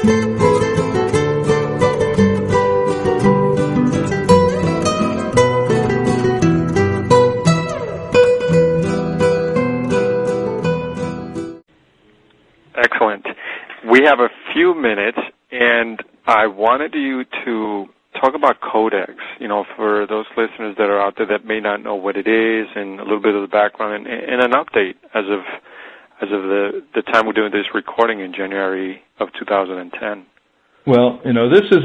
Excellent. We have a few minutes, and I wanted you to talk about Codex, for those listeners that are out there that may not know what it is, and a little bit of the background, and an update as of the time we're doing this recording in January of 2010. Well, this is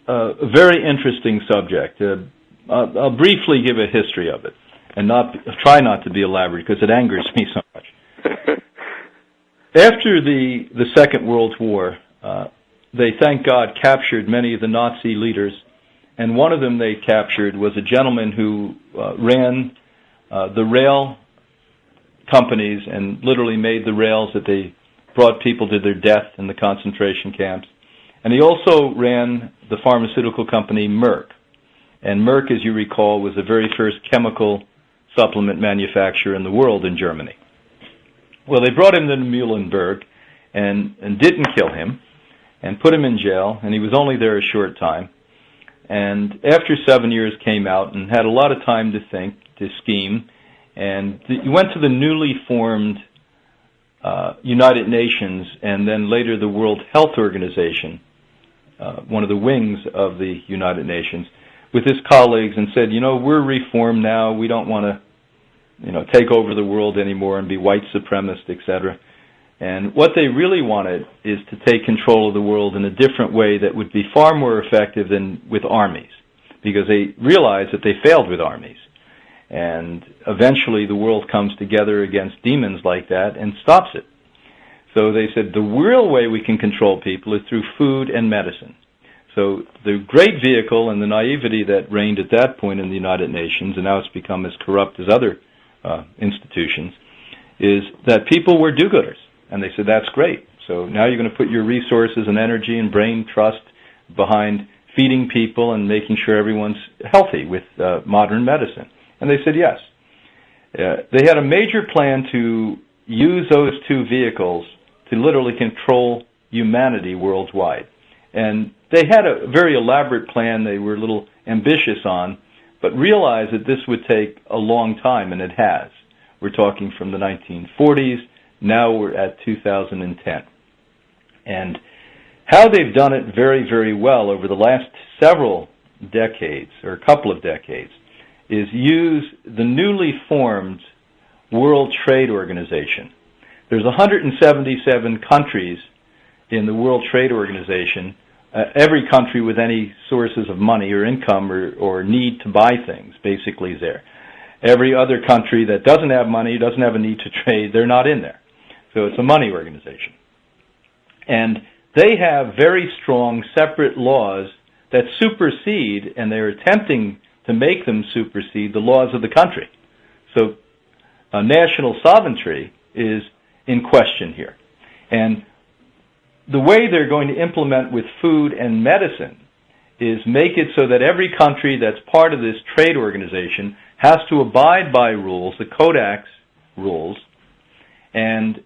a very interesting subject. I'll briefly give a history of it, and try not to be elaborate because it angers me so much. After the Second World War, they, thank God, captured many of the Nazi leaders, and one of them they captured was a gentleman who ran the rail companies and literally made the rails that they brought people to their death in the concentration camps. And he also ran the pharmaceutical company Merck. And Merck, as you recall, was the very first chemical supplement manufacturer in the world in Germany. Well, they brought him to Muhlenberg and didn't kill him and put him in jail, and he was only there a short time. And after 7 years came out and had a lot of time to think, to scheme, and he went to the newly formed United Nations and then later the World Health Organization, one of the wings of the United Nations, with his colleagues and said, we're reformed now, we don't want to take over the world anymore and be white supremacist, etc. And what they really wanted is to take control of the world in a different way that would be far more effective than with armies, because they realized that they failed with armies. And eventually the world comes together against demons like that and stops it. So they said the real way we can control people is through food and medicine. So the great vehicle and the naivety that reigned at that point in the United Nations, and now it's become as corrupt as other institutions, is that people were do-gooders. And they said, that's great. So now you're going to put your resources and energy and brain trust behind feeding people and making sure everyone's healthy with modern medicine. And they said yes. They had a major plan to use those two vehicles to literally control humanity worldwide. And they had a very elaborate plan they were a little ambitious on, but realized that this would take a long time, and it has. We're talking from the 1940s, now we're at 2010. And how they've done it very, very well over the last several decades, or a couple of decades, is use the newly formed World Trade Organization. There's 177 countries in the World Trade Organization, every country with any sources of money or income or need to buy things basically is there. Every other country that doesn't have money, doesn't have a need to trade, they're not in there. So it's a money organization. And they have very strong separate laws that supersede, and they're attempting to make them supersede, the laws of the country. So national sovereignty is in question here. And the way they're going to implement with food and medicine is make it so that every country that's part of this trade organization has to abide by rules, the Codex rules, and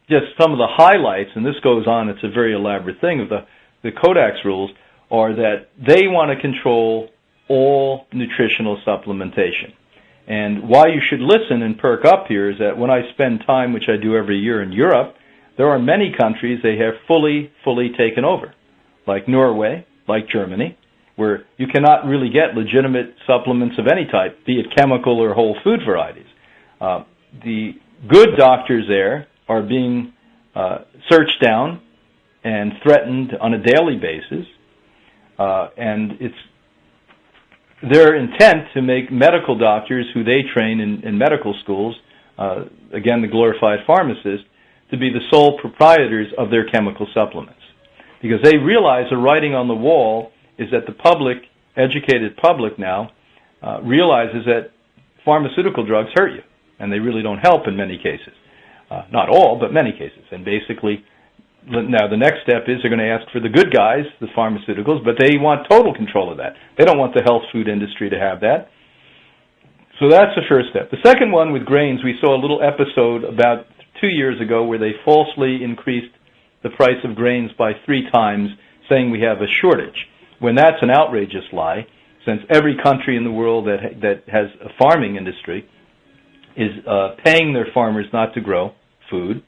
just some of the highlights, and this goes on, it's a very elaborate thing, of the Codex rules, are that they want to control all nutritional supplementation. And why you should listen and perk up here is that when I spend time, which I do every year in Europe, there are many countries they have fully taken over, like Norway, like Germany, where you cannot really get legitimate supplements of any type, be it chemical or whole food varieties. The good doctors there are being searched down and threatened on a daily basis, and it's their intent to make medical doctors who they train in medical schools, again the glorified pharmacists, to be the sole proprietors of their chemical supplements. Because they realize the writing on the wall is that the public, educated public now, realizes that pharmaceutical drugs hurt you, and they really don't help in many cases. Not all, but many cases. And basically, now the next step is they're going to ask for the good guys, the pharmaceuticals, but they want total control of that. They don't want the health food industry to have that. So that's the first step. The second one with grains, we saw a little episode about 2 years ago where they falsely increased the price of grains by 3 times, saying we have a shortage, when that's an outrageous lie, since every country in the world that has a farming industry is paying their farmers not to grow food,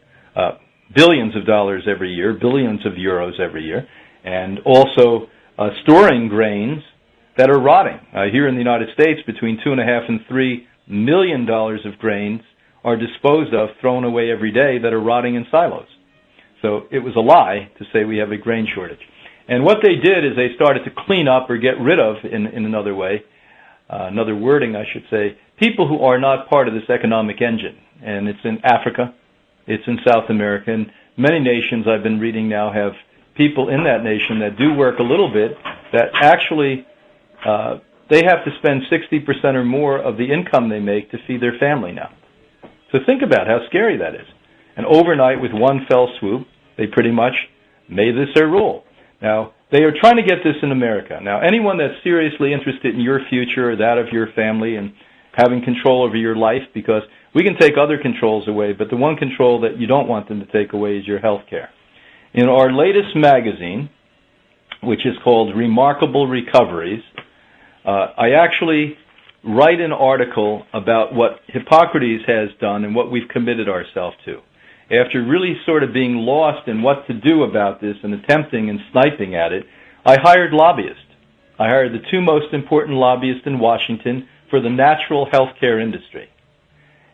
billions of dollars every year, billions of euros every year, and also storing grains that are rotting. Here in the United States, between $2.5 and $3 million of grains are disposed of, thrown away every day, that are rotting in silos. So it was a lie to say we have a grain shortage. And what they did is they started to clean up or get rid of, in another way, another wording I should say, people who are not part of this economic engine. And it's in Africa, it's in South America, and many nations I've been reading now have people in that nation that do work a little bit that actually they have to spend 60% or more of the income they make to feed their family now. So think about how scary that is. And overnight, with one fell swoop, they pretty much made this their rule. Now, they are trying to get this in America. Now, anyone that's seriously interested in your future or that of your family and having control over your life, because we can take other controls away, but the one control that you don't want them to take away is your health care. In our latest magazine, which is called Remarkable Recoveries, I actually write an article about what Hippocrates has done and what we've committed ourselves to. After really sort of being lost in what to do about this and attempting and sniping at it, I hired lobbyists. I hired the 2 most important lobbyists in Washington for the natural health care industry.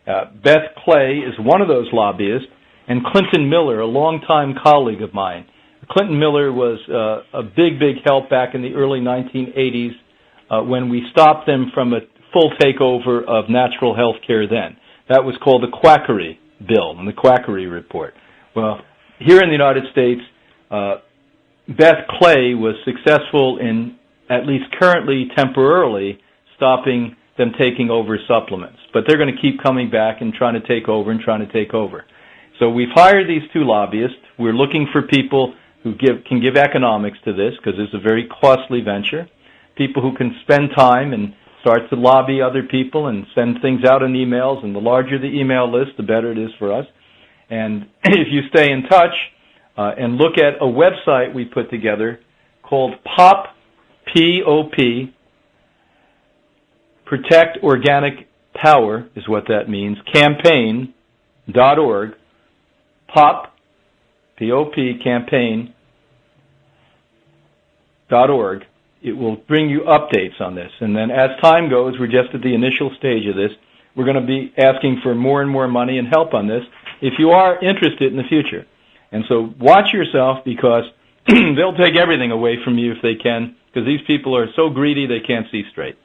Beth Clay is one of those lobbyists, and Clinton Miller, a longtime colleague of mine. Clinton Miller was a big, big help back in the early 1980s when we stopped them from a full takeover of natural health care then. That was called the Quackery Bill and the Quackery Report. Well, here in the United States, Beth Clay was successful in, at least currently, temporarily, stopping them taking over supplements. But they're going to keep coming back and trying to take over and trying to take over. So we've hired these 2 lobbyists. We're looking for people who can give economics to this, because it's a very costly venture. People who can spend time and start to lobby other people and send things out in emails, and the larger the email list, the better it is for us. And if you stay in touch and look at a website we put together called POP, P-O-P, Protect Organic Power is what that means, campaign.org, POP, P-O-P, campaign.org. It will bring you updates on this. And then as time goes, we're just at the initial stage of this. We're going to be asking for more and more money and help on this if you are interested in the future. And so watch yourself, because they'll take everything away from you if they can, because these people are so greedy they can't see straight.